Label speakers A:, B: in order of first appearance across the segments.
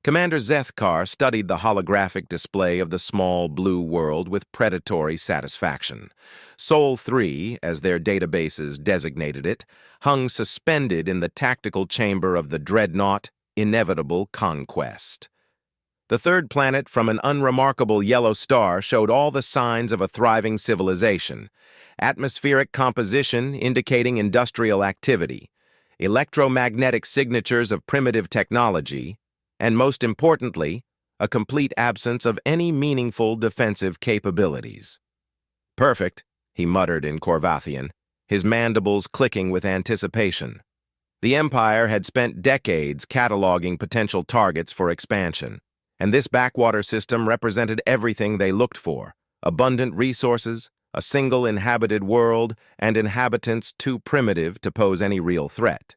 A: Commander Zethkar studied the holographic display of the small blue world with predatory satisfaction. Sol 3, as their databases designated it, hung suspended in the tactical chamber of the dreadnought Inevitable Conquest. The third planet from an unremarkable yellow star showed all the signs of a thriving civilization. Atmospheric composition indicating industrial activity, electromagnetic signatures of primitive technology, and most importantly, a complete absence of any meaningful defensive capabilities. "Perfect," he muttered in Korvathian, his mandibles clicking with anticipation. The Empire had spent decades cataloging potential targets for expansion, and this backwater system represented everything they looked for: abundant resources, a single inhabited world, and inhabitants too primitive to pose any real threat.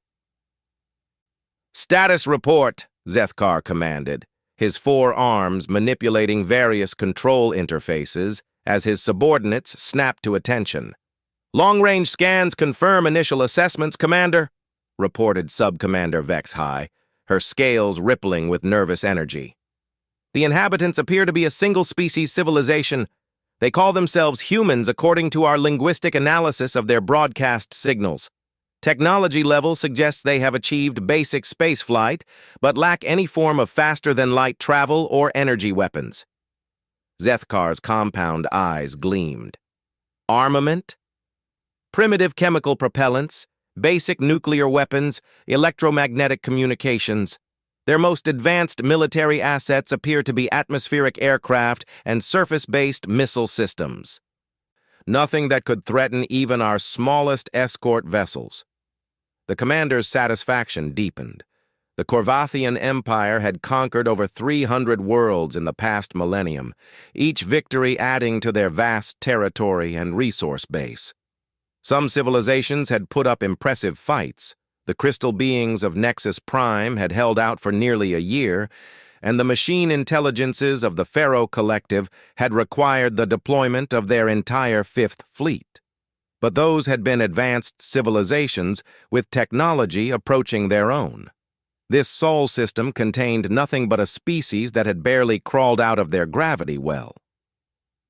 A: "Status report," Zethkar commanded, his four arms manipulating various control interfaces as his subordinates snapped to attention. "Long-range scans confirm initial assessments, Commander," reported Sub-Commander Vex-High, her scales rippling with nervous energy. "The inhabitants appear to be a single-species civilization. They call themselves humans according to our linguistic analysis of their broadcast signals. Technology level suggests they have achieved basic spaceflight, but lack any form of faster-than-light travel or energy weapons." Zethkar's compound eyes gleamed. "Armament? Primitive chemical propellants, basic nuclear weapons, electromagnetic communications. Their most advanced military assets appear to be atmospheric aircraft and surface-based missile systems. Nothing that could threaten even our smallest escort vessels." The commander's satisfaction deepened. The Korvathian Empire had conquered over 300 worlds in the past millennium, each victory adding to their vast territory and resource base. Some civilizations had put up impressive fights. The crystal beings of Nexus Prime had held out for nearly a year, and the machine intelligences of the Pharaoh Collective had required the deployment of their entire Fifth Fleet. But those had been advanced civilizations with technology approaching their own. This Sol system contained nothing but a species that had barely crawled out of their gravity well.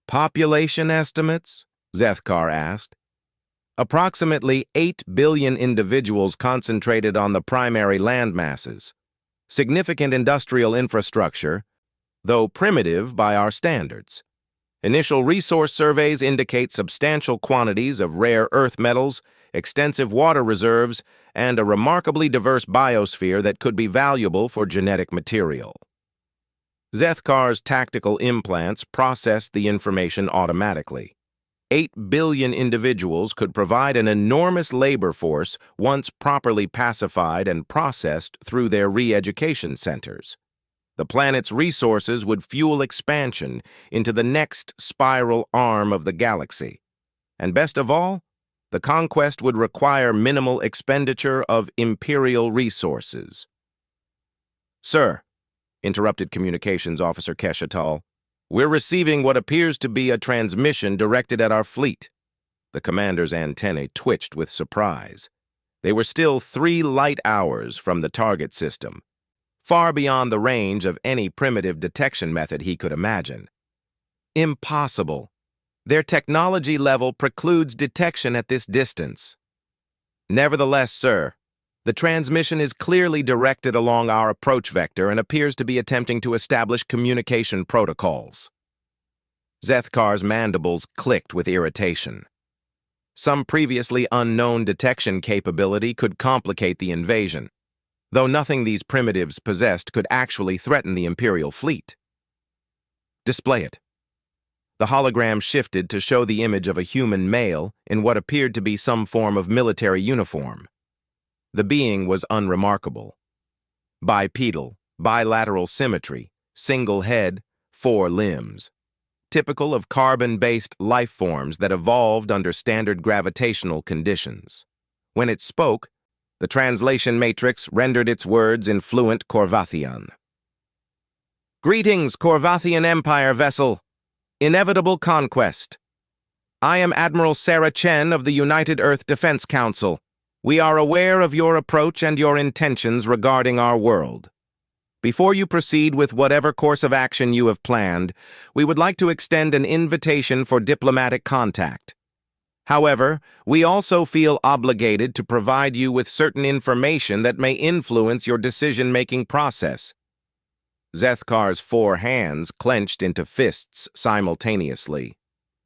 A: "Population estimates?" Zethkar asked. "Approximately 8 billion individuals concentrated on the primary land masses. Significant industrial infrastructure, though primitive by our standards. Initial resource surveys indicate substantial quantities of rare earth metals, extensive water reserves, and a remarkably diverse biosphere that could be valuable for genetic material." Zethkar's tactical implants processed the information automatically. 8 billion individuals could provide an enormous labor force once properly pacified and processed through their re-education centers. The planet's resources would fuel expansion into the next spiral arm of the galaxy. And best of all, the conquest would require minimal expenditure of imperial resources. "Sir," interrupted Communications Officer Keshatal, "we're receiving what appears to be a transmission directed at our fleet." The commander's antennae twitched with surprise. They were still 3 light hours from the target system, far beyond the range of any primitive detection method he could imagine. "Impossible. Their technology level precludes detection at this distance." "Nevertheless, sir, the transmission is clearly directed along our approach vector and appears to be attempting to establish communication protocols." Zethkar's mandibles clicked with irritation. Some previously unknown detection capability could complicate the invasion, though nothing these primitives possessed could actually threaten the Imperial fleet. "Display it." The hologram shifted to show the image of a human male in what appeared to be some form of military uniform. The being was unremarkable. Bipedal, bilateral symmetry, single head, 4 limbs. Typical of carbon-based life forms that evolved under standard gravitational conditions. When it spoke, the translation matrix rendered its words in fluent Korvathian. "Greetings, Korvathian Empire vessel. Inevitable conquest. I am Admiral Sarah Chen of the United Earth Defense Council. We are aware of your approach and your intentions regarding our world. Before you proceed with whatever course of action you have planned, we would like to extend an invitation for diplomatic contact. However, we also feel obligated to provide you with certain information that may influence your decision-making process. Zethkar's 4 hands clenched into fists simultaneously.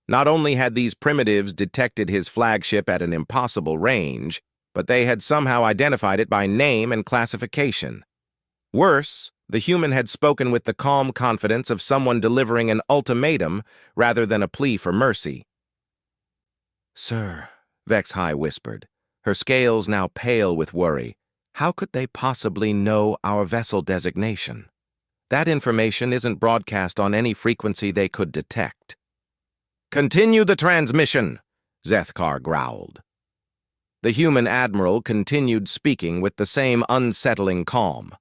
A: Not only had these primitives detected his flagship at an impossible range, but they had somehow identified it by name and classification. Worse, the human had spoken with the calm confidence of someone delivering an ultimatum rather than a plea for mercy. "Sir," HFY whispered, her scales now pale with worry, "how could they possibly know our vessel designation? That information isn't broadcast on any frequency they could detect." "Continue the transmission," Zethkar growled. The human admiral continued speaking with the same unsettling calm.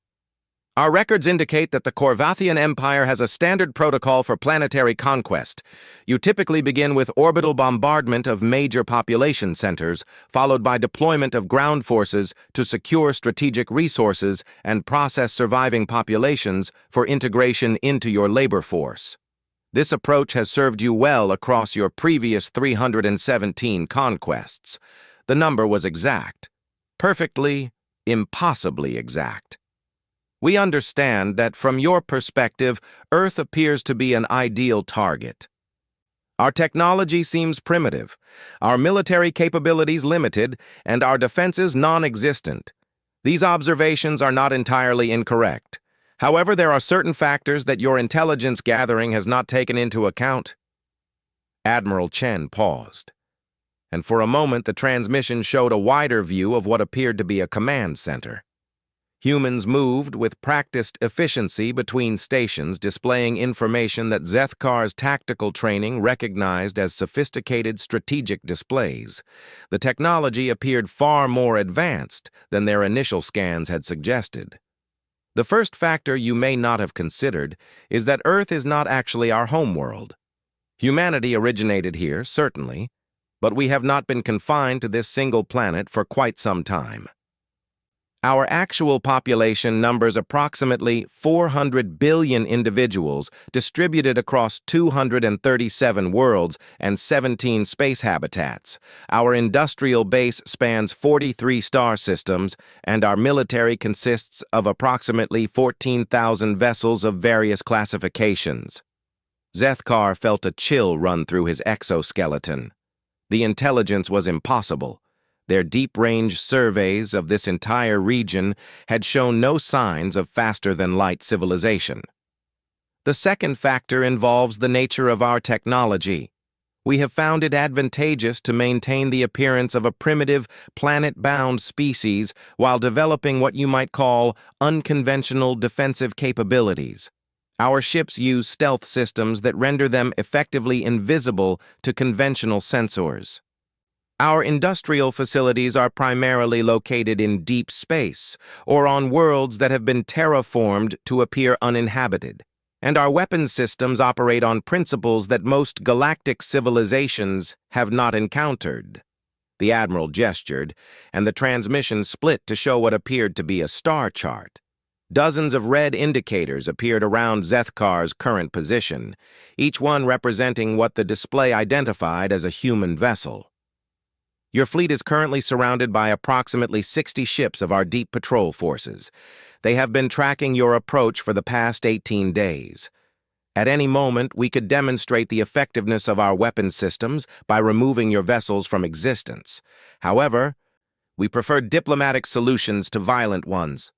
A: "Our records indicate that the Corvathian Empire has a standard protocol for planetary conquest. You typically begin with orbital bombardment of major population centers, followed by deployment of ground forces to secure strategic resources and process surviving populations for integration into your labor force. This approach has served you well across your previous 317 conquests. The number was exact. Perfectly, impossibly exact. We understand that from your perspective, Earth appears to be an ideal target. Our technology seems primitive, our military capabilities limited, and our defenses non-existent. These observations are not entirely incorrect. However, there are certain factors that your intelligence gathering has not taken into account." Admiral Chen paused, and for a moment the transmission showed a wider view of what appeared to be a command center. Humans moved with practiced efficiency between stations, displaying information that Zethkar's tactical training recognized as sophisticated strategic displays. The technology appeared far more advanced than their initial scans had suggested. The first factor you may not have considered is that Earth is not actually our homeworld. Humanity originated here, certainly, but we have not been confined to this single planet for quite some time. Our actual population numbers approximately 400 billion individuals distributed across 237 worlds and 17 space habitats. Our industrial base spans 43 star systems, and our military consists of approximately 14,000 vessels of various classifications. Zethkar felt a chill run through his exoskeleton. The intelligence was impossible. Their deep-range surveys of this entire region had shown no signs of faster-than-light civilization. The second factor involves the nature of our technology. We have found it advantageous to maintain the appearance of a primitive, planet-bound species while developing what you might call unconventional defensive capabilities. Our ships use stealth systems that render them effectively invisible to conventional sensors. Our industrial facilities are primarily located in deep space or on worlds that have been terraformed to appear uninhabited, and our weapons systems operate on principles that most galactic civilizations have not encountered. The Admiral gestured, and the transmission split to show what appeared to be a star chart. Dozens of red indicators appeared around Zethkar's current position, each one representing what the display identified as a human vessel. Your fleet is currently surrounded by approximately 60 ships of our deep patrol forces. They have been tracking your approach for the past 18 days. At any moment, we could demonstrate the effectiveness of our weapon systems by removing your vessels from existence. However, we prefer diplomatic solutions to violent ones.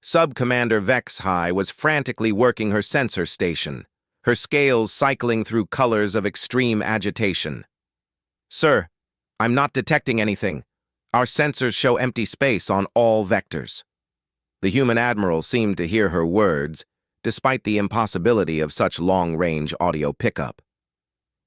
A: Sub-Commander HFY was frantically working her sensor station, her scales cycling through colors of extreme agitation. "Sir, I'm not detecting anything. Our sensors show empty space on all vectors." The human admiral seemed to hear her words, despite the impossibility of such long-range audio pickup.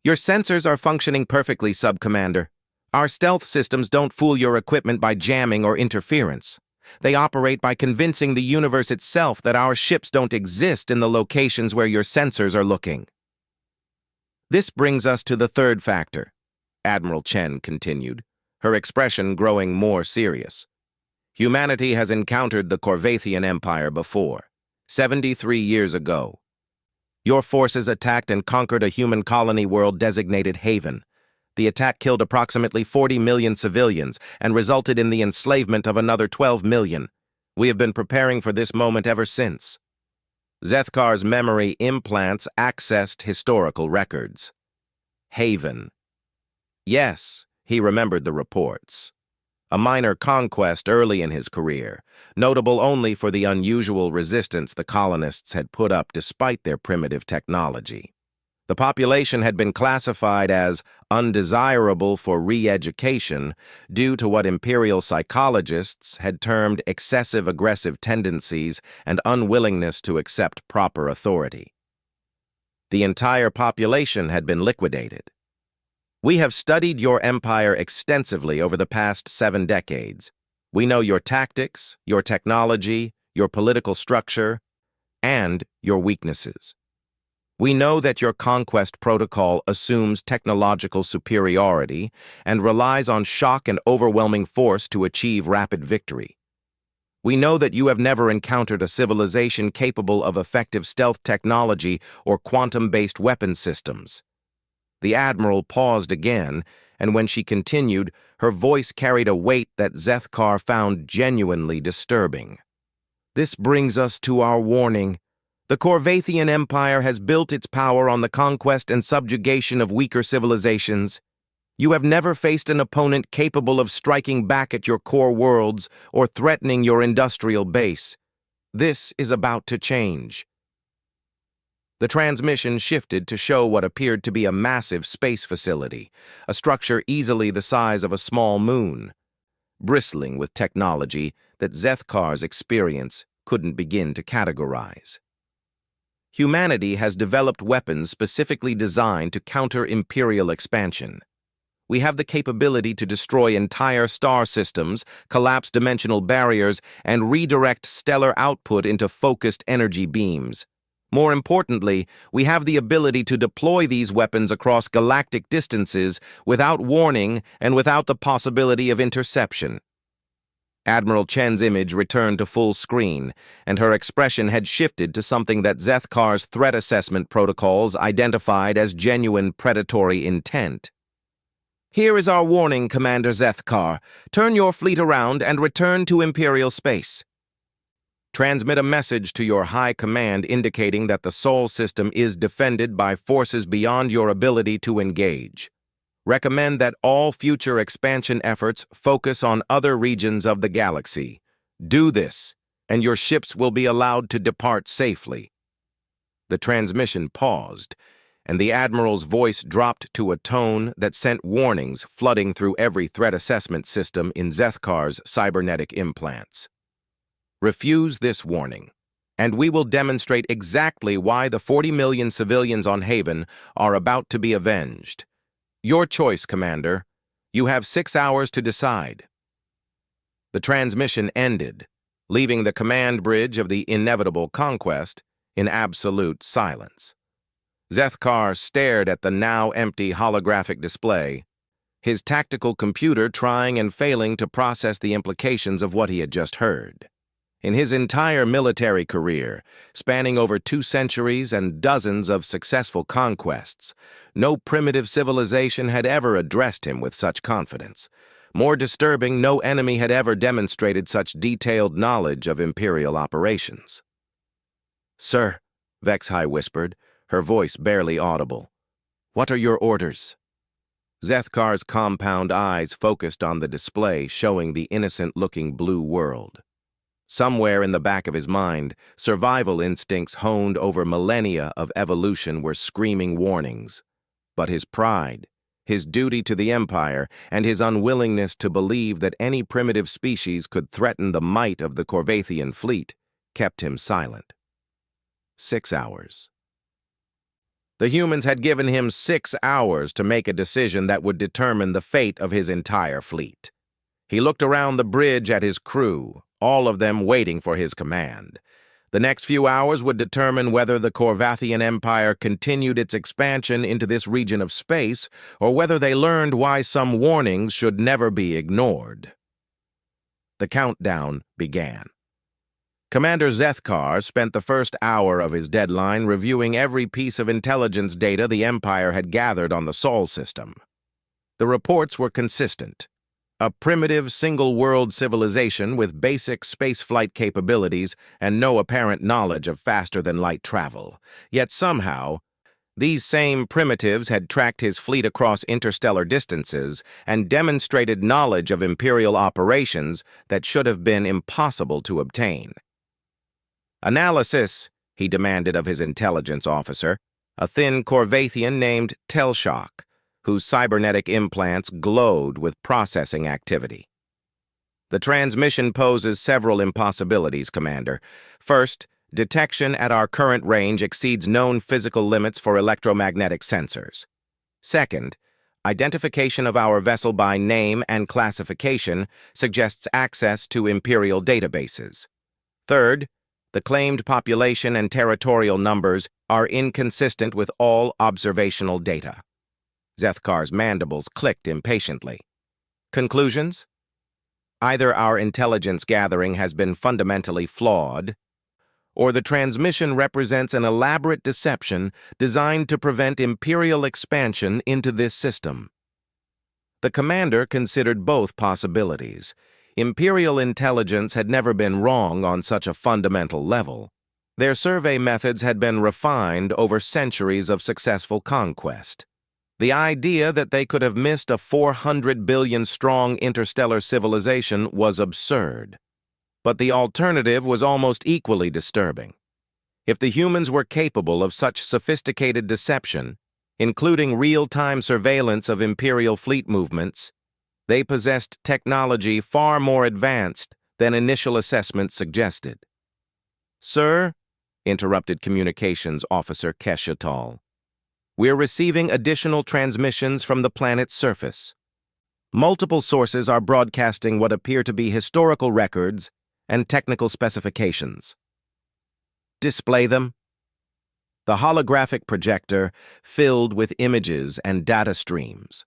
A: "Your sensors are functioning perfectly, Sub-Commander. Our stealth systems don't fool your equipment by jamming or interference. They operate by convincing the universe itself that our ships don't exist in the locations where your sensors are looking." This brings us to the third factor, Admiral Chen continued, her expression growing more serious. "Humanity has encountered the Corvathian Empire before. 73 years ago. Your forces attacked and conquered a human colony world designated Haven. The attack killed approximately 40 million civilians and resulted in the enslavement of another 12 million. We have been preparing for this moment ever since. Zethkar's memory implants accessed historical records. Haven. Yes, he remembered the reports. A minor conquest early in his career, notable only for the unusual resistance the colonists had put up despite their primitive technology. The population had been classified as undesirable for re-education due to what imperial psychologists had termed excessive aggressive tendencies and unwillingness to accept proper authority. The entire population had been liquidated. We have studied your empire extensively over the past 7 decades. We know your tactics, your technology, your political structure, and your weaknesses. We know that your conquest protocol assumes technological superiority and relies on shock and overwhelming force to achieve rapid victory. We know that you have never encountered a civilization capable of effective stealth technology or quantum-based weapon systems. The Admiral paused again, and when she continued, her voice carried a weight that Zethkar found genuinely disturbing. This brings us to our warning. The Corvathian Empire has built its power on the conquest and subjugation of weaker civilizations. You have never faced an opponent capable of striking back at your core worlds or threatening your industrial base. This is about to change. The transmission shifted to show what appeared to be a massive space facility, a structure easily the size of a small moon, bristling with technology that Zethkar's experience couldn't begin to categorize. Humanity has developed weapons specifically designed to counter imperial expansion. We have the capability to destroy entire star systems, collapse dimensional barriers, and redirect stellar output into focused energy beams. More importantly, we have the ability to deploy these weapons across galactic distances without warning and without the possibility of interception. Admiral Chen's image returned to full screen, and her expression had shifted to something that Zethkar's threat assessment protocols identified as genuine predatory intent. Here is our warning, Commander Zethkar. Turn your fleet around and return to Imperial space. Transmit a message to your high command indicating that the Sol system is defended by forces beyond your ability to engage. Recommend that all future expansion efforts focus on other regions of the galaxy. Do this, and your ships will be allowed to depart safely. The transmission paused, and the Admiral's voice dropped to a tone that sent warnings flooding through every threat assessment system in Zethkar's cybernetic implants. Refuse this warning, and we will demonstrate exactly why the 40 million civilians on Haven are about to be avenged. Your choice, Commander. You have 6 hours to decide. The transmission ended, leaving the command bridge of the inevitable conquest in absolute silence. Zethkar stared at the now empty holographic display, his tactical computer trying and failing to process the implications of what he had just heard. In his entire military career, spanning over 2 centuries and dozens of successful conquests, no primitive civilization had ever addressed him with such confidence. More disturbing, no enemy had ever demonstrated such detailed knowledge of imperial operations. "Sir," Vexhai whispered, her voice barely audible, "what are your orders?" Zethkar's compound eyes focused on the display showing the innocent-looking blue world. Somewhere in the back of his mind, survival instincts honed over millennia of evolution were screaming warnings. But his pride, his duty to the Empire, and his unwillingness to believe that any primitive species could threaten the might of the Corvathian fleet kept him silent. 6 hours. The humans had given him 6 hours to make a decision that would determine the fate of his entire fleet. He looked around the bridge at his crew, all of them waiting for his command. The next few hours would determine whether the Corvathian Empire continued its expansion into this region of space, or whether they learned why some warnings should never be ignored. The countdown began. Commander Zethkar spent the first hour of his deadline reviewing every piece of intelligence data the Empire had gathered on the Sol system. The reports were consistent. A primitive, single-world civilization with basic spaceflight capabilities and no apparent knowledge of faster-than-light travel. Yet somehow, these same primitives had tracked his fleet across interstellar distances and demonstrated knowledge of Imperial operations that should have been impossible to obtain. "Analysis," he demanded of his intelligence officer, a thin Corvathian named Telshok, whose cybernetic implants glowed with processing activity. "The transmission poses several impossibilities, Commander. First, detection at our current range exceeds known physical limits for electromagnetic sensors. Second, identification of our vessel by name and classification suggests access to Imperial databases. Third, the claimed population and territorial numbers are inconsistent with all observational data." Zethkar's mandibles clicked impatiently. "Conclusions? Either our intelligence gathering has been fundamentally flawed, or the transmission represents an elaborate deception designed to prevent Imperial expansion into this system." The commander considered both possibilities. Imperial intelligence had never been wrong on such a fundamental level. Their survey methods had been refined over centuries of successful conquest. The idea that they could have missed a 400 billion-strong interstellar civilization was absurd. But the alternative was almost equally disturbing. If the humans were capable of such sophisticated deception, including real-time surveillance of Imperial fleet movements, they possessed technology far more advanced than initial assessments suggested. "Sir," interrupted Communications Officer Keshatal, "we're receiving additional transmissions from the planet's surface. Multiple sources are broadcasting what appear to be historical records and technical specifications." "Display them." The holographic projector filled with images and data streams.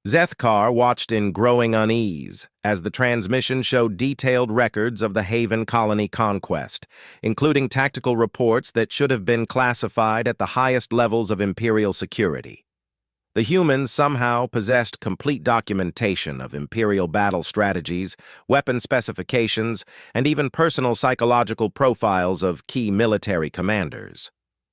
A: Zethkar watched in growing unease as the transmission showed detailed records of the Haven colony conquest, including tactical reports that should have been classified at the highest levels of Imperial security. The humans somehow possessed complete documentation of Imperial battle strategies, weapon specifications, and even personal psychological profiles of key military commanders.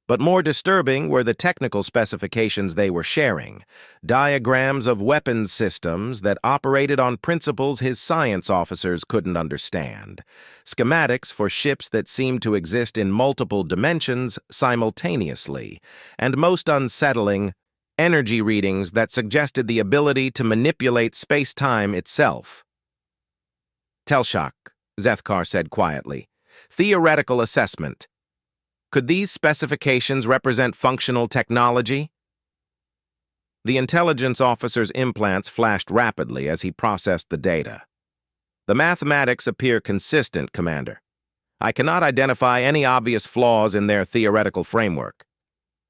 A: But more disturbing were the technical specifications they were sharing, diagrams of weapons systems that operated on principles his science officers couldn't understand, schematics for ships that seemed to exist in multiple dimensions simultaneously, and most unsettling, energy readings that suggested the ability to manipulate space-time itself. "Telshok," Zethkar said quietly, "theoretical assessment. Could these specifications represent functional technology?" The intelligence officer's implants flashed rapidly as he processed the data. "The mathematics appear consistent, Commander. I cannot identify any obvious flaws in their theoretical framework.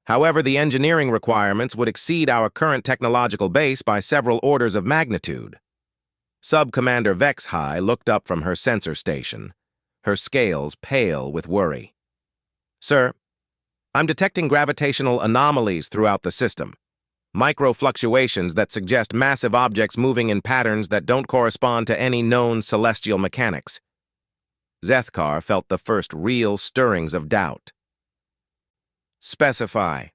A: However, the engineering requirements would exceed our current technological base by several orders of magnitude." Sub-Commander Vexhai looked up from her sensor station, her scales pale with worry. "Sir, I'm detecting gravitational anomalies throughout the system, micro-fluctuations that suggest massive objects moving in patterns that don't correspond to any known celestial mechanics." Zethkar felt the first real stirrings of doubt. "Specify."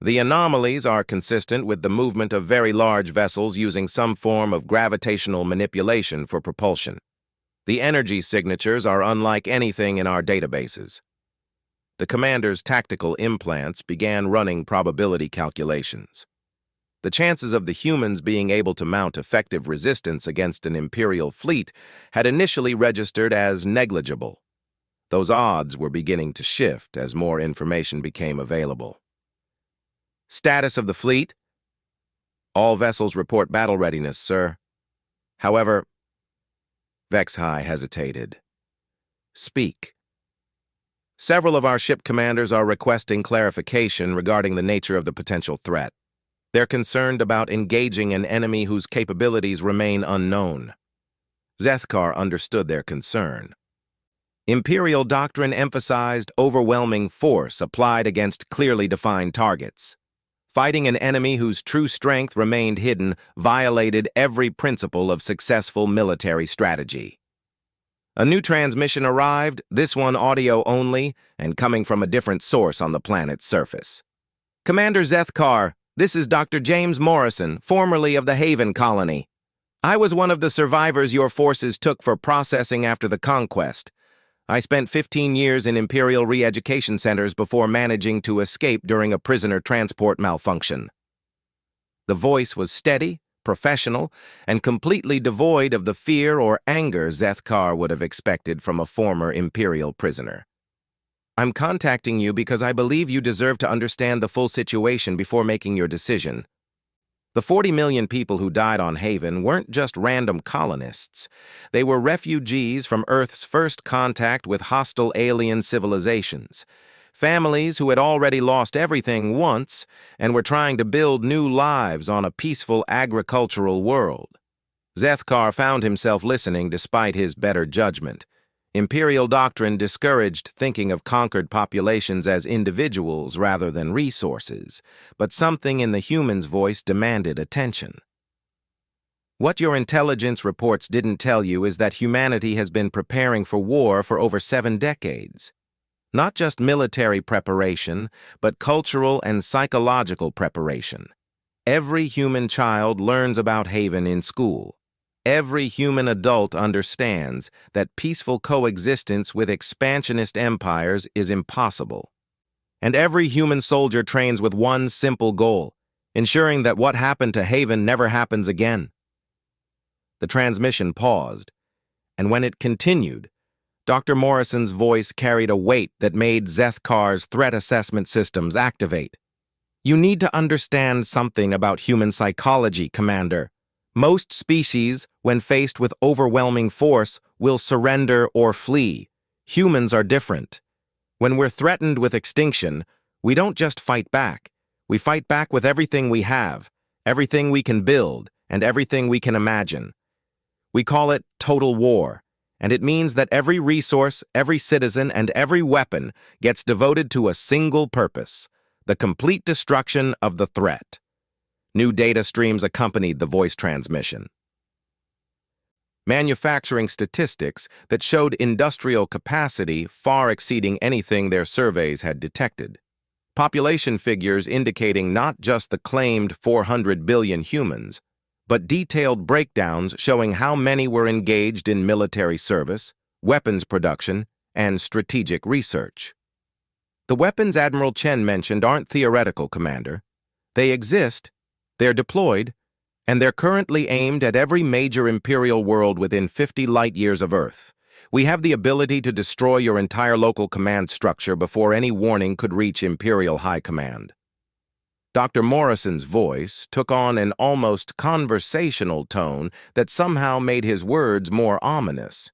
A: "The anomalies are consistent with the movement of very large vessels using some form of gravitational manipulation for propulsion. The energy signatures are unlike anything in our databases." The commander's tactical implants began running probability calculations. The chances of the humans being able to mount effective resistance against an Imperial fleet had initially registered as negligible. Those odds were beginning to shift as more information became available. "Status of the fleet?" "All vessels report battle readiness, sir. However—" Vexhai hesitated. "Speak." "Several of our ship commanders are requesting clarification regarding the nature of the potential threat. They're concerned about engaging an enemy whose capabilities remain unknown." Zethkar understood their concern. Imperial doctrine emphasized overwhelming force applied against clearly defined targets. Fighting an enemy whose true strength remained hidden violated every principle of successful military strategy. A new transmission arrived, this one audio only, and coming from a different source on the planet's surface. Commander Zethkar, this is Dr. James Morrison, formerly of the Haven Colony. I was one of the survivors your forces took for processing after the conquest. I spent 15 years in Imperial re-education centers before managing to escape during a prisoner transport malfunction. The voice was steady, professional, and completely devoid of the fear or anger Zethkar would have expected from a former Imperial prisoner. I'm contacting you because I believe you deserve to understand the full situation before making your decision. The 40 million people who died on Haven weren't just random colonists. They were refugees from Earth's first contact with hostile alien civilizations. Families who had already lost everything once and were trying to build new lives on a peaceful agricultural world. Zethkar found himself listening despite his better judgment. Imperial doctrine discouraged thinking of conquered populations as individuals rather than resources, but something in the human's voice demanded attention. What your intelligence reports didn't tell you is that humanity has been preparing for war for over 7 decades. Not just military preparation, but cultural and psychological preparation. Every human child learns about Haven in school. Every human adult understands that peaceful coexistence with expansionist empires is impossible. And every human soldier trains with one simple goal, ensuring that what happened to Haven never happens again. The transmission paused, and when it continued, Dr. Morrison's voice carried a weight that made Zethkar's threat assessment systems activate. You need to understand something about human psychology, Commander. Most species, when faced with overwhelming force, will surrender or flee. Humans are different. When we're threatened with extinction, we don't just fight back. We fight back with everything we have, everything we can build, and everything we can imagine. We call it total war. And it means that every resource, every citizen, and every weapon gets devoted to a single purpose: the complete destruction of the threat. New data streams accompanied the voice transmission. Manufacturing statistics that showed industrial capacity far exceeding anything their surveys had detected. Population figures indicating not just the claimed 400 billion humans, but detailed breakdowns showing how many were engaged in military service, weapons production, and strategic research. The weapons Admiral Chen mentioned aren't theoretical, Commander. They exist, they're deployed, and they're currently aimed at every major Imperial world within 50 light-years of Earth. We have the ability to destroy your entire local command structure before any warning could reach Imperial High Command. Dr. Morrison's voice took on an almost conversational tone that somehow made his words more ominous.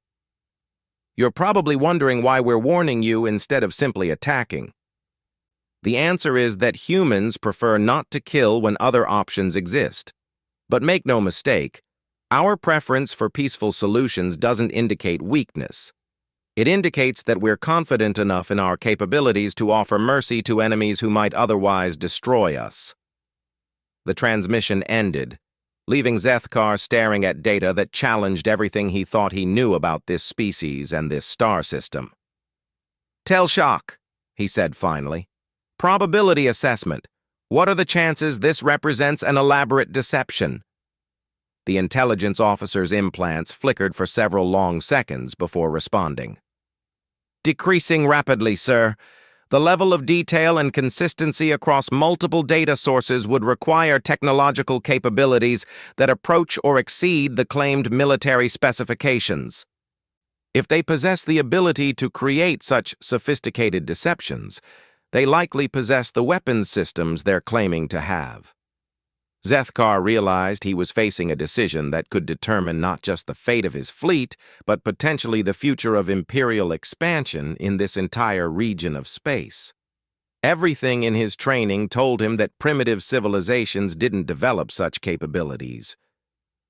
A: You're probably wondering why we're warning you instead of simply attacking. The answer is that humans prefer not to kill when other options exist. But make no mistake, our preference for peaceful solutions doesn't indicate weakness. It indicates that we're confident enough in our capabilities to offer mercy to enemies who might otherwise destroy us. The transmission ended, leaving Zethkar staring at data that challenged everything he thought he knew about this species and this star system. Tell Shock, he said finally. Probability assessment. What are the chances this represents an elaborate deception? The intelligence officer's implants flickered for several long seconds before responding. Decreasing rapidly, sir. The level of detail and consistency across multiple data sources would require technological capabilities that approach or exceed the claimed military specifications. If they possess the ability to create such sophisticated deceptions, they likely possess the weapons systems they're claiming to have. Zethkar realized he was facing a decision that could determine not just the fate of his fleet, but potentially the future of Imperial expansion in this entire region of space. Everything in his training told him that primitive civilizations didn't develop such capabilities.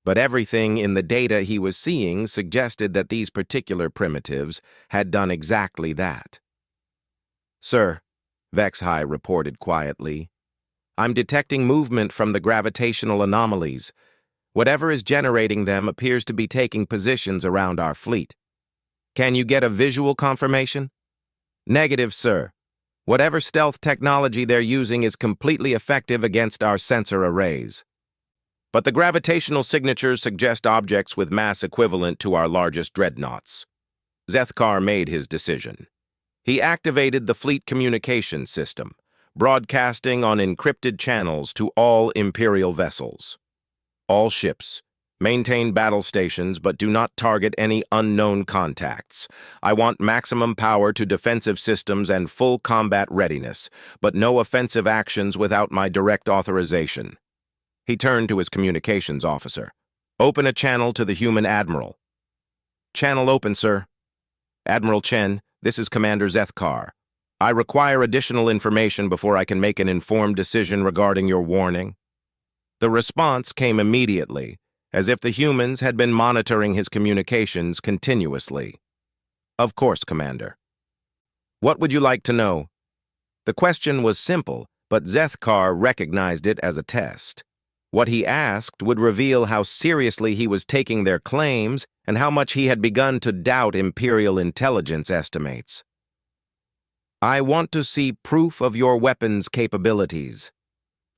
A: But everything in the data he was seeing suggested that these particular primitives had done exactly that. "Sir," Vexhai reported quietly, "I'm detecting movement from the gravitational anomalies. Whatever is generating them appears to be taking positions around our fleet. Can you get a visual confirmation?" "Negative, sir. Whatever stealth technology they're using is completely effective against our sensor arrays. But the gravitational signatures suggest objects with mass equivalent to our largest dreadnoughts." Zethkar made his decision. He activated the fleet communication system, broadcasting on encrypted channels to all Imperial vessels. "All ships, maintain battle stations but do not target any unknown contacts. I want maximum power to defensive systems and full combat readiness, but no offensive actions without my direct authorization." He turned to his communications officer. "Open a channel to the human admiral." "Channel open, sir." "Admiral Chen, this is Commander Zethkar. I require additional information before I can make an informed decision regarding your warning." The response came immediately, as if the humans had been monitoring his communications continuously. "Of course, Commander." "What would you like to know?" The question was simple, but Zethkar recognized it as a test. What he asked would reveal how seriously he was taking their claims and how much he had begun to doubt Imperial intelligence estimates. "I want to see proof of your weapons capabilities.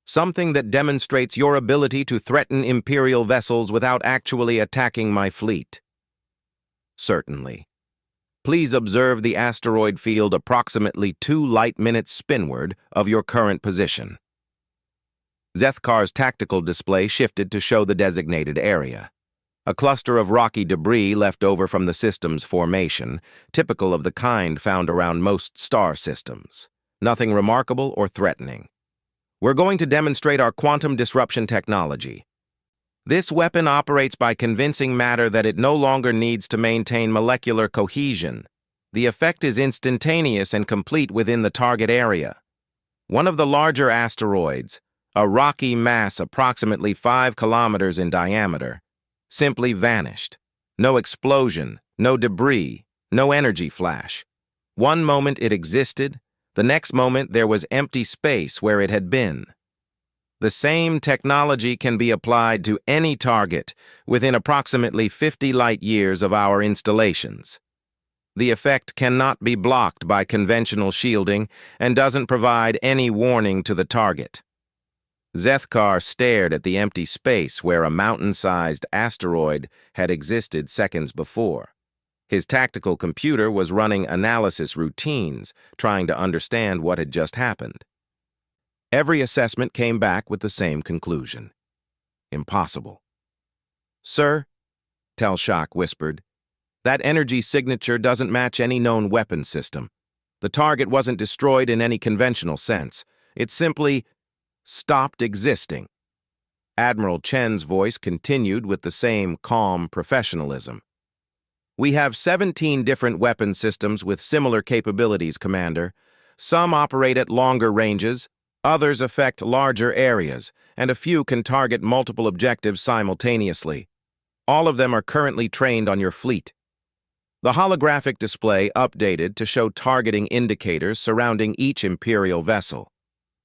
A: Something that demonstrates your ability to threaten Imperial vessels without actually attacking my fleet." "Certainly. Please observe the asteroid field approximately 2 light-minutes spinward of your current position." Zethkar's tactical display shifted to show the designated area. A cluster of rocky debris left over from the system's formation, typical of the kind found around most star systems. Nothing remarkable or threatening. "We're going to demonstrate our quantum disruption technology. This weapon operates by convincing matter that it no longer needs to maintain molecular cohesion. The effect is instantaneous and complete within the target area. One of the larger asteroids, a rocky mass approximately 5 kilometers in diameter, simply vanished. No explosion, no debris, no energy flash. One moment it existed, the next moment there was empty space where it had been. The same technology can be applied to any target within approximately 50 light-years of our installations. The effect cannot be blocked by conventional shielding and doesn't provide any warning to the target." Zethkar stared at the empty space where a mountain-sized asteroid had existed seconds before. His tactical computer was running analysis routines, trying to understand what had just happened. Every assessment came back with the same conclusion. Impossible. "Sir," Telshak whispered, "that energy signature doesn't match any known weapon system. The target wasn't destroyed in any conventional sense. It simply stopped existing." Admiral Chen's voice continued with the same calm professionalism. "We have 17 different weapon systems with similar capabilities, Commander. Some operate at longer ranges, others affect larger areas, and a few can target multiple objectives simultaneously. All of them are currently trained on your fleet." The holographic display updated to show targeting indicators surrounding each Imperial vessel.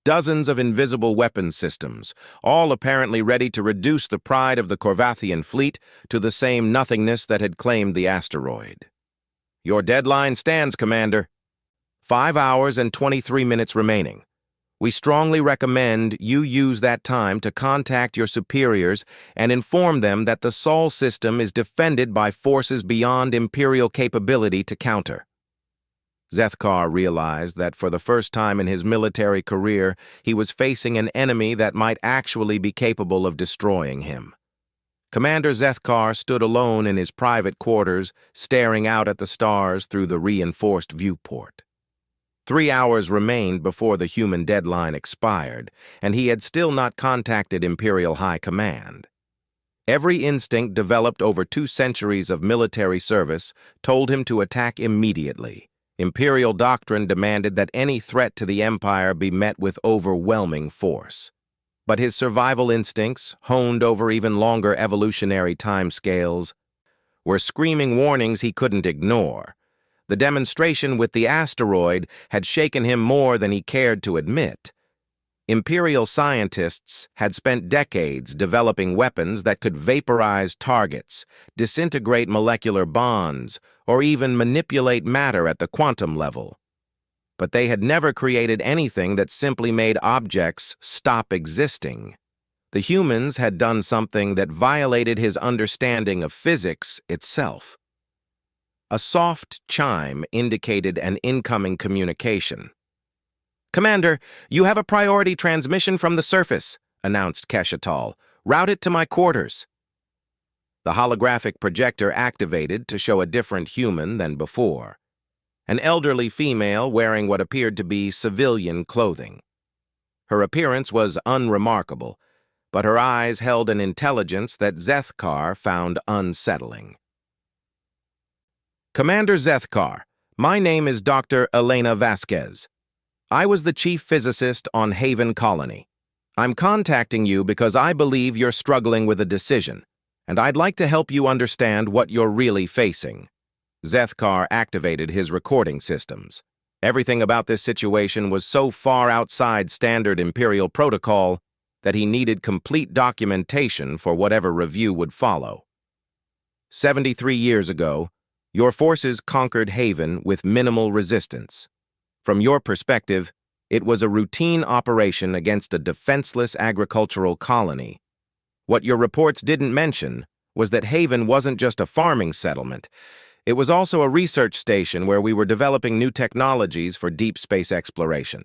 A: Dozens of invisible weapon systems, all apparently ready to reduce the pride of the Corvathian fleet to the same nothingness that had claimed the asteroid. "Your deadline stands, Commander. 5 hours and 23 minutes remaining. We strongly recommend you use that time to contact your superiors and inform them that the Sol system is defended by forces beyond Imperial capability to counter." Zethkar realized that for the first time in his military career, he was facing an enemy that might actually be capable of destroying him. Commander Zethkar stood alone in his private quarters, staring out at the stars through the reinforced viewport. 3 hours remained before the human deadline expired, and he had still not contacted Imperial High Command. Every instinct developed over 2 centuries of military service told him to attack immediately. Imperial doctrine demanded that any threat to the Empire be met with overwhelming force. But his survival instincts, honed over even longer evolutionary timescales, were screaming warnings he couldn't ignore. The demonstration with the asteroid had shaken him more than he cared to admit. Imperial scientists had spent decades developing weapons that could vaporize targets, disintegrate molecular bonds, or even manipulate matter at the quantum level. But they had never created anything that simply made objects stop existing. The humans had done something that violated his understanding of physics itself. A soft chime indicated an incoming communication. "Commander, you have a priority transmission from the surface," announced Keshatal. "Route it to my quarters." The holographic projector activated to show a different human than before. An elderly female wearing what appeared to be civilian clothing. Her appearance was unremarkable, but her eyes held an intelligence that Zethkar found unsettling. "Commander Zethkar, my name is Dr. Elena Vasquez. I was the chief physicist on Haven Colony. I'm contacting you because I believe you're struggling with a decision, and I'd like to help you understand what you're really facing." Zethkar activated his recording systems. Everything about this situation was so far outside standard Imperial protocol that he needed complete documentation for whatever review would follow. 73 years ago, your forces conquered Haven with minimal resistance. From your perspective, it was a routine operation against a defenseless agricultural colony. What your reports didn't mention was that Haven wasn't just a farming settlement. It was also a research station where we were developing new technologies for deep space exploration.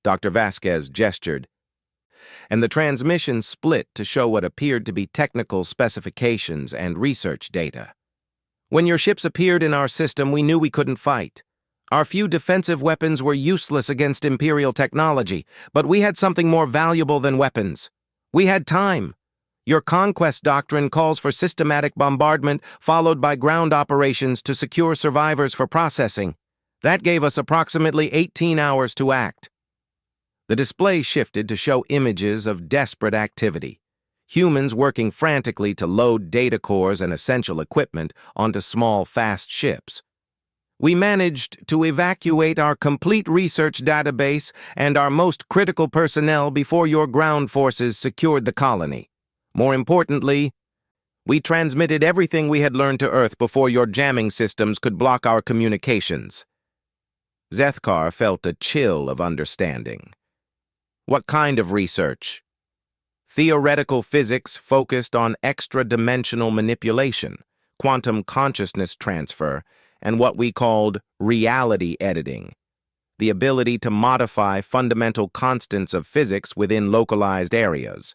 A: Dr. Vasquez gestured, and the transmission split to show what appeared to be technical specifications and research data. "When your ships appeared in our system, we knew we couldn't fight. Our few defensive weapons were useless against Imperial technology, but we had something more valuable than weapons. We had time. Your conquest doctrine calls for systematic bombardment followed by ground operations to secure survivors for processing. That gave us approximately 18 hours to act." The display shifted to show images of desperate activity. Humans working frantically to load data cores and essential equipment onto small, fast ships. "We managed to evacuate our complete research database and our most critical personnel before your ground forces secured the colony. More importantly, we transmitted everything we had learned to Earth before your jamming systems could block our communications." Zethkar felt a chill of understanding. "What kind of research?" "Theoretical physics focused on extra-dimensional manipulation, quantum consciousness transfer, and what we called reality editing, the ability to modify fundamental constants of physics within localized areas.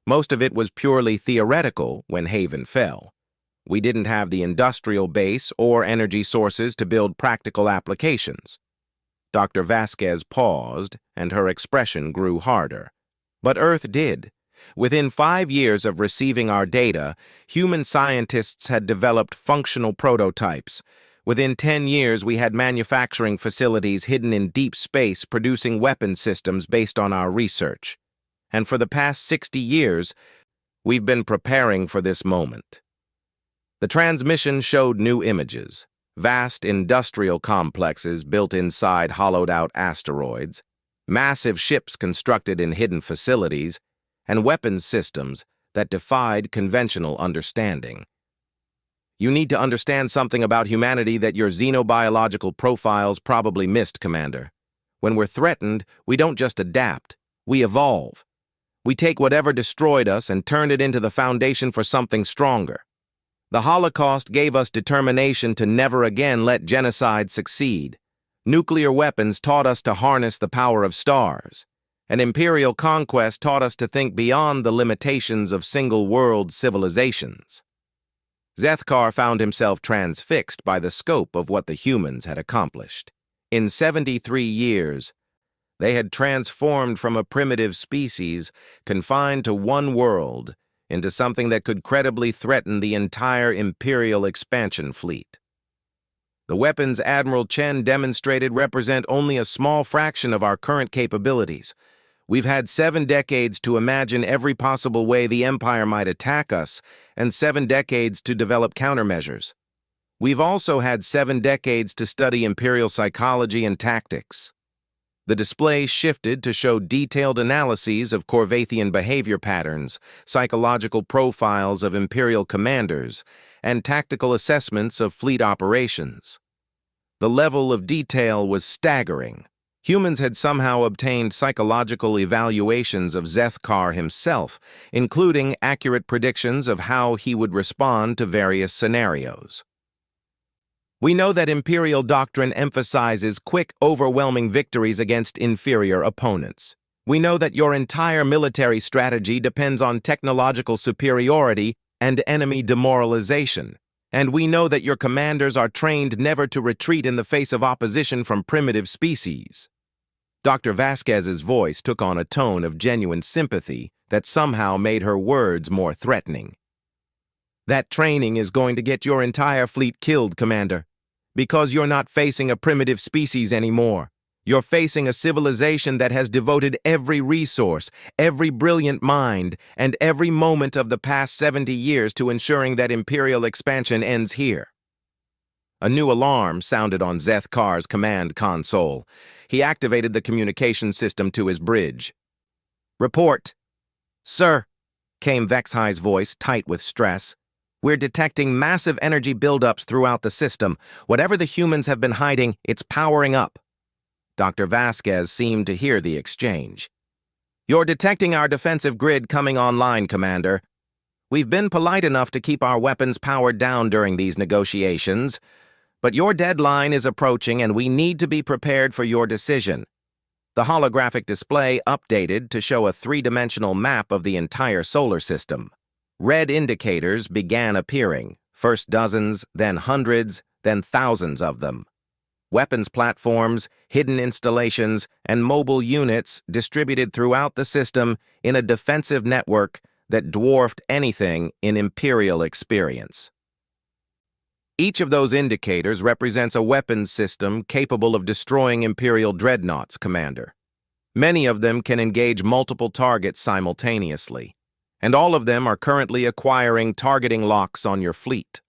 A: Most of it was purely theoretical when Haven fell. We didn't have the industrial base or energy sources to build practical applications." Dr. Vasquez paused, and her expression grew harder. "But Earth did. Within 5 years of receiving our data, human scientists had developed functional prototypes. Within 10 years, we had manufacturing facilities hidden in deep space producing weapon systems based on our research. And for the past 60 years, we've been preparing for this moment." The transmission showed new images. Vast industrial complexes built inside hollowed-out asteroids, massive ships constructed in hidden facilities, and weapons systems that defied conventional understanding. "You need to understand something about humanity that your xenobiological profiles probably missed, Commander. When we're threatened, we don't just adapt, we evolve. We take whatever destroyed us and turn it into the foundation for something stronger. The Holocaust gave us determination to never again let genocide succeed. Nuclear weapons taught us to harness the power of stars. And Imperial conquest taught us to think beyond the limitations of single-world civilizations." Zethkar found himself transfixed by the scope of what the humans had accomplished. In 73 years, they had transformed from a primitive species confined to one world into something that could credibly threaten the entire Imperial expansion fleet. The weapons Admiral Chen demonstrated represent only a small fraction of our current capabilities. We've had 7 decades to imagine every possible way the Empire might attack us, and 7 decades to develop countermeasures. We've also had 7 decades to study Imperial psychology and tactics. The display shifted to show detailed analyses of Corvathian behavior patterns, psychological profiles of Imperial commanders, and tactical assessments of fleet operations. The level of detail was staggering. Humans had somehow obtained psychological evaluations of Zethkar himself, including accurate predictions of how he would respond to various scenarios. We know that Imperial doctrine emphasizes quick, overwhelming victories against inferior opponents. We know that your entire military strategy depends on technological superiority and enemy demoralization. And we know that your commanders are trained never to retreat in the face of opposition from primitive species. Dr. Vasquez's voice took on a tone of genuine sympathy that somehow made her words more threatening. That training is going to get your entire fleet killed, Commander, because you're not facing a primitive species anymore. You're facing a civilization that has devoted every resource, every brilliant mind, and every moment of the past 70 years to ensuring that Imperial expansion ends here. A new alarm sounded on Zethkar's command console. He activated the communication system to his bridge. "Report." "Sir," came Vexhai's voice, tight with stress. "We're detecting massive energy buildups throughout the system. Whatever the humans have been hiding, it's powering up." Dr. Vasquez seemed to hear the exchange. "You're detecting our defensive grid coming online, Commander. We've been polite enough to keep our weapons powered down during these negotiations, but your deadline is approaching and we need to be prepared for your decision." The holographic display updated to show a 3-dimensional map of the entire solar system. Red indicators began appearing, first dozens, then hundreds, then thousands of them. Weapons platforms, hidden installations, and mobile units distributed throughout the system in a defensive network that dwarfed anything in Imperial experience. Each of those indicators represents a weapons system capable of destroying Imperial dreadnoughts, Commander. Many of them can engage multiple targets simultaneously, and all of them are currently acquiring targeting locks on your fleet.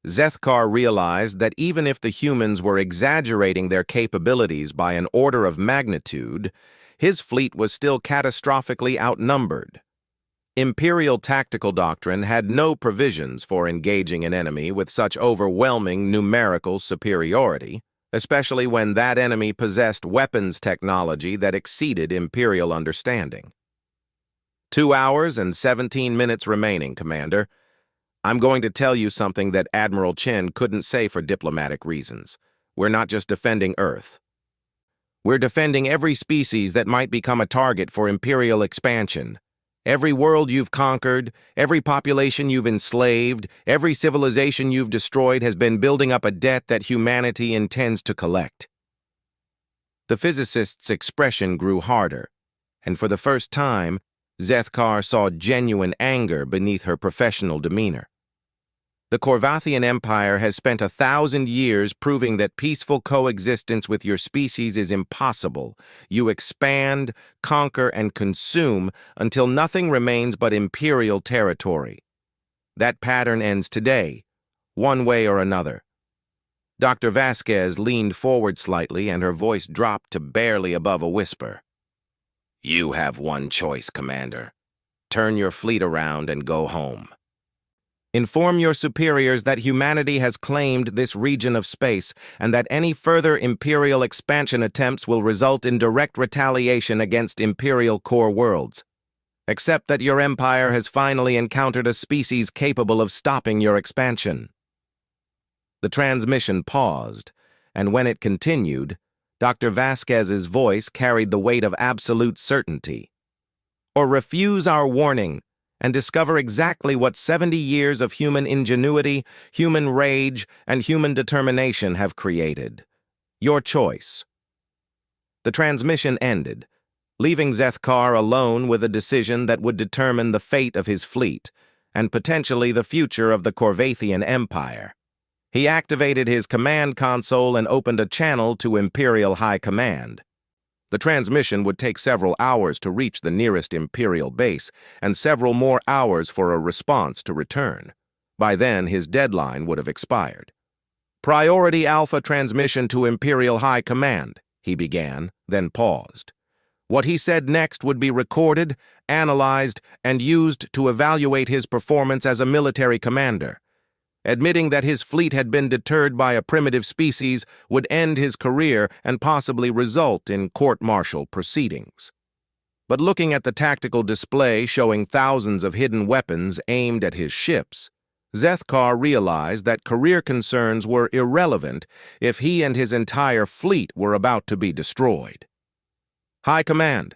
A: Zethkar realized that even if the humans were exaggerating their capabilities by an order of magnitude, his fleet was still catastrophically outnumbered. Imperial tactical doctrine had no provisions for engaging an enemy with such overwhelming numerical superiority, especially when that enemy possessed weapons technology that exceeded Imperial understanding. 2 hours and 17 minutes remaining, Commander. I'm going to tell you something that Admiral Chen couldn't say for diplomatic reasons. We're not just defending Earth. We're defending every species that might become a target for Imperial expansion. Every world you've conquered, every population you've enslaved, every civilization you've destroyed has been building up a debt that humanity intends to collect. The physicist's expression grew harder, and for the first time, Zethkar saw genuine anger beneath her professional demeanor. The Corvathian Empire has spent 1,000 years proving that peaceful coexistence with your species is impossible. You expand, conquer, and consume until nothing remains but Imperial territory. That pattern ends today, one way or another. Dr. Vasquez leaned forward slightly and her voice dropped to barely above a whisper. "You have one choice, Commander. Turn your fleet around and go home. Inform your superiors that humanity has claimed this region of space and that any further Imperial expansion attempts will result in direct retaliation against Imperial core worlds. Accept that your empire has finally encountered a species capable of stopping your expansion." The transmission paused, and when it continued, Dr. Vasquez's voice carried the weight of absolute certainty. "Or refuse our warning and discover exactly what 70 years of human ingenuity, human rage, and human determination have created. Your choice." The transmission ended, leaving Zethkar alone with a decision that would determine the fate of his fleet and potentially the future of the Corvathian Empire. He activated his command console and opened a channel to Imperial High Command. The transmission would take several hours to reach the nearest Imperial base, and several more hours for a response to return. By then, his deadline would have expired. "Priority Alpha transmission to Imperial High Command," he began, then paused. What he said next would be recorded, analyzed, and used to evaluate his performance as a military commander. Admitting that his fleet had been deterred by a primitive species would end his career and possibly result in court-martial proceedings. But looking at the tactical display showing thousands of hidden weapons aimed at his ships, Zethkar realized that career concerns were irrelevant if he and his entire fleet were about to be destroyed. "High Command,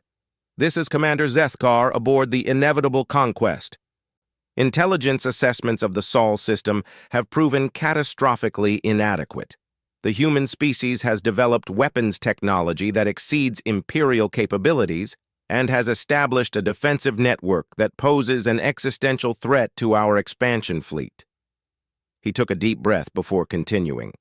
A: this is Commander Zethkar aboard the Inevitable Conquest. Intelligence assessments of the Sol system have proven catastrophically inadequate. The human species has developed weapons technology that exceeds Imperial capabilities and has established a defensive network that poses an existential threat to our expansion fleet." He took a deep breath before continuing.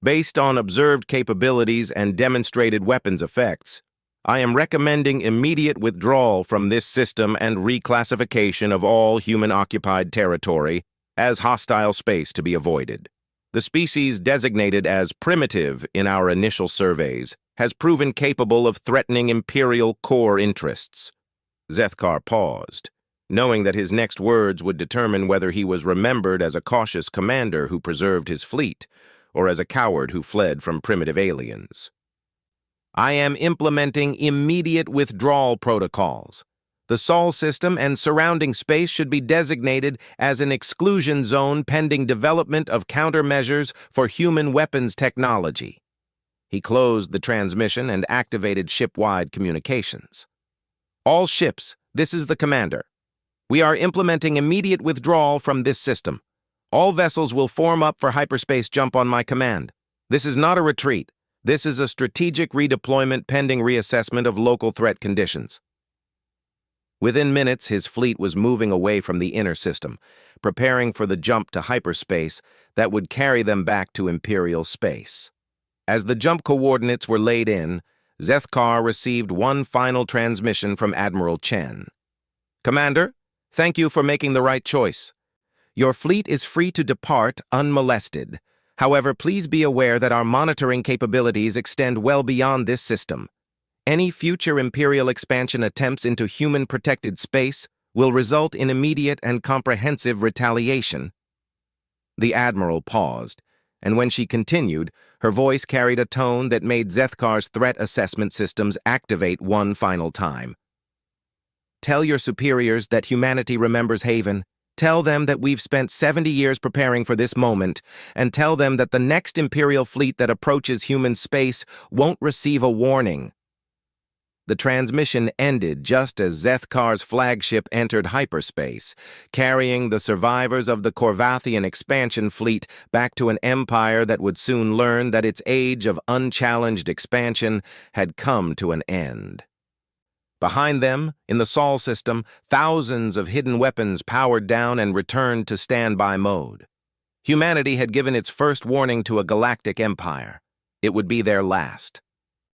A: "Based on observed capabilities and demonstrated weapons effects, I am recommending immediate withdrawal from this system and reclassification of all human-occupied territory as hostile space to be avoided. The species designated as primitive in our initial surveys has proven capable of threatening Imperial core interests." Zethkar paused, knowing that his next words would determine whether he was remembered as a cautious commander who preserved his fleet or as a coward who fled from primitive aliens. "I am implementing immediate withdrawal protocols. The Sol system and surrounding space should be designated as an exclusion zone pending development of countermeasures for human weapons technology." He closed the transmission and activated ship-wide communications. "All ships, this is the commander. We are implementing immediate withdrawal from this system. All vessels will form up for hyperspace jump on my command. This is not a retreat. This is a strategic redeployment pending reassessment of local threat conditions." Within minutes, his fleet was moving away from the inner system, preparing for the jump to hyperspace that would carry them back to Imperial space. As the jump coordinates were laid in, Zethkar received one final transmission from Admiral Chen. "Commander, thank you for making the right choice. Your fleet is free to depart unmolested. However, please be aware that our monitoring capabilities extend well beyond this system. Any future Imperial expansion attempts into human-protected space will result in immediate and comprehensive retaliation." The Admiral paused, and when she continued, her voice carried a tone that made Zethkar's threat assessment systems activate one final time. "Tell your superiors that humanity remembers Haven. Tell them that we've spent 70 years preparing for this moment, and tell them that the next Imperial fleet that approaches human space won't receive a warning." The transmission ended just as Zethkar's flagship entered hyperspace, carrying the survivors of the Corvathian expansion fleet back to an empire that would soon learn that its age of unchallenged expansion had come to an end. Behind them, in the Sol system, thousands of hidden weapons powered down and returned to standby mode. Humanity had given its first warning to a galactic empire. It would be their last.